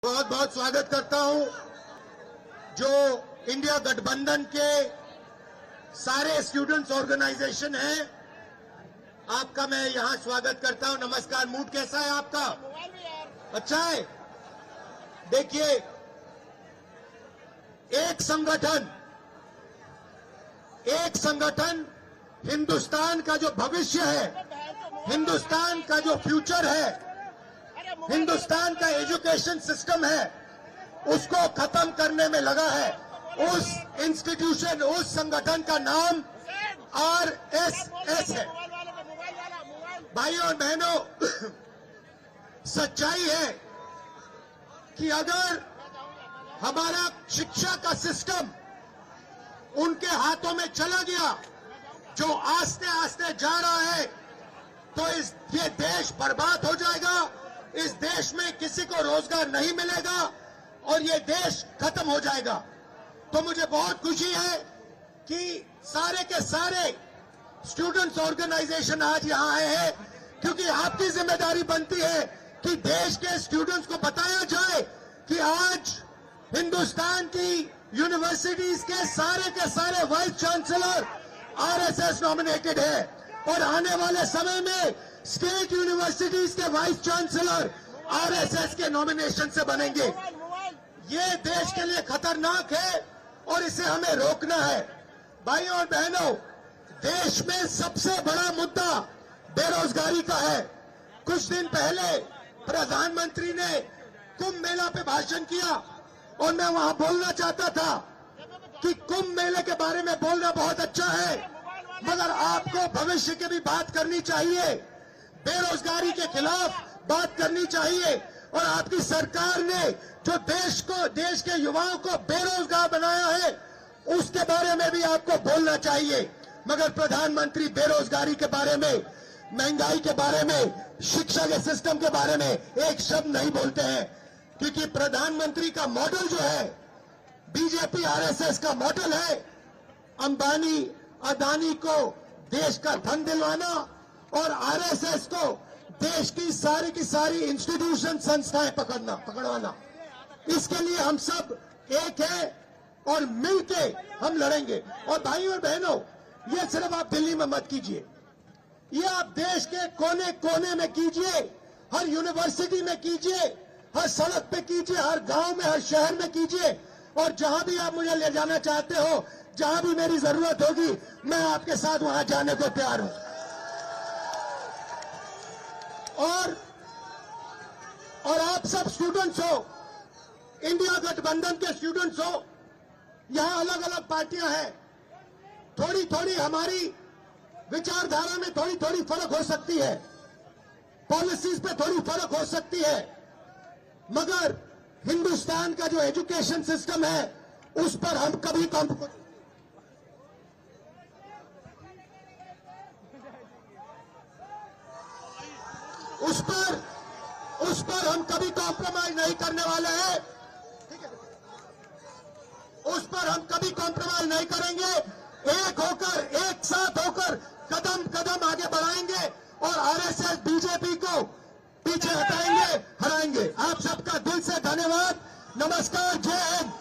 बहुत बहुत स्वागत करता हूं जो इंडिया गठबंधन के सारे स्टूडेंट्स ऑर्गेनाइजेशन हैं, आपका मैं यहां स्वागत करता हूं। नमस्कार। मूड कैसा है आपका? अच्छा है। देखिए, एक संगठन हिंदुस्तान का जो भविष्य है, हिंदुस्तान का जो फ्यूचर है, हिंदुस्तान का एजुकेशन सिस्टम है, उसको खत्म करने में लगा है। उस इंस्टीट्यूशन, उस संगठन का नाम आरएसएस है। भाइयों और बहनों, सच्चाई है कि अगर हमारा शिक्षा का सिस्टम उनके हाथों में चला गया, जो आस्ते आस्ते जा रहा है, तो ये देश बर्बाद हो जाएगा। इस देश में किसी को रोजगार नहीं मिलेगा और ये देश खत्म हो जाएगा। तो मुझे बहुत खुशी है कि सारे के सारे स्टूडेंट्स ऑर्गेनाइजेशन आज यहां आए हैं, क्योंकि आपकी जिम्मेदारी बनती है कि देश के स्टूडेंट्स को बताया जाए कि आज हिंदुस्तान की यूनिवर्सिटीज के सारे वाइस चांसलर आरएसएस नॉमिनेटेड है और आने वाले समय में स्टेट यूनिवर्सिटीज के वाइस चांसलर आरएसएस के नॉमिनेशन से बनेंगे। ये देश के लिए खतरनाक है और इसे हमें रोकना है। भाइयों और बहनों, देश में सबसे बड़ा मुद्दा बेरोजगारी का है। कुछ दिन पहले प्रधानमंत्री ने कुंभ मेला पे भाषण किया और मैं वहां बोलना चाहता था कि कुंभ मेले के बारे में बोलना बहुत अच्छा है, मगर आपको भविष्य की भी बात करनी चाहिए, बेरोजगारी के खिलाफ बात करनी चाहिए। और आपकी सरकार ने जो देश के युवाओं को बेरोजगार बनाया है, उसके बारे में भी आपको बोलना चाहिए। मगर प्रधानमंत्री बेरोजगारी के बारे में, महंगाई के बारे में, शिक्षा के सिस्टम के बारे में एक शब्द नहीं बोलते हैं, क्योंकि प्रधानमंत्री का मॉडल जो है, बीजेपी आरएसएस का मॉडल है, अंबानी अदानी को देश का धन दिलवाना और आरएसएस को देश की सारी इंस्टीट्यूशन, संस्थाएं पकड़वाना। इसके लिए हम सब एक है और मिलके हम लड़ेंगे। और भाइयों और बहनों, ये सिर्फ आप दिल्ली में मत कीजिए, ये आप देश के कोने कोने में कीजिए, हर यूनिवर्सिटी में कीजिए, हर सड़क पे कीजिए, हर गांव में, हर शहर में कीजिए। और जहां भी आप मुझे ले जाना चाहते हो, जहां भी मेरी जरूरत होगी, मैं आपके साथ वहां जाने को तैयार हूं। और आप सब स्टूडेंट्स हो, इंडिया गठबंधन के स्टूडेंट्स हो, यहां अलग अलग पार्टियां हैं, थोड़ी हमारी विचारधारा में थोड़ी फर्क हो सकती है, पॉलिसीज पे थोड़ी फर्क हो सकती है, मगर हिंदुस्तान का जो एजुकेशन सिस्टम है, उस पर हम कभी उस पर हम कभी कॉम्प्रोमाइज नहीं करने वाले हैं। उस पर हम कभी कॉम्प्रोमाइज नहीं करेंगे। एक होकर, एक साथ होकर कदम कदम आगे बढ़ाएंगे और आरएसएस बीजेपी को पीछे हटाएंगे, हराएंगे। आप सबका दिल से धन्यवाद। नमस्कार। जय हिंद।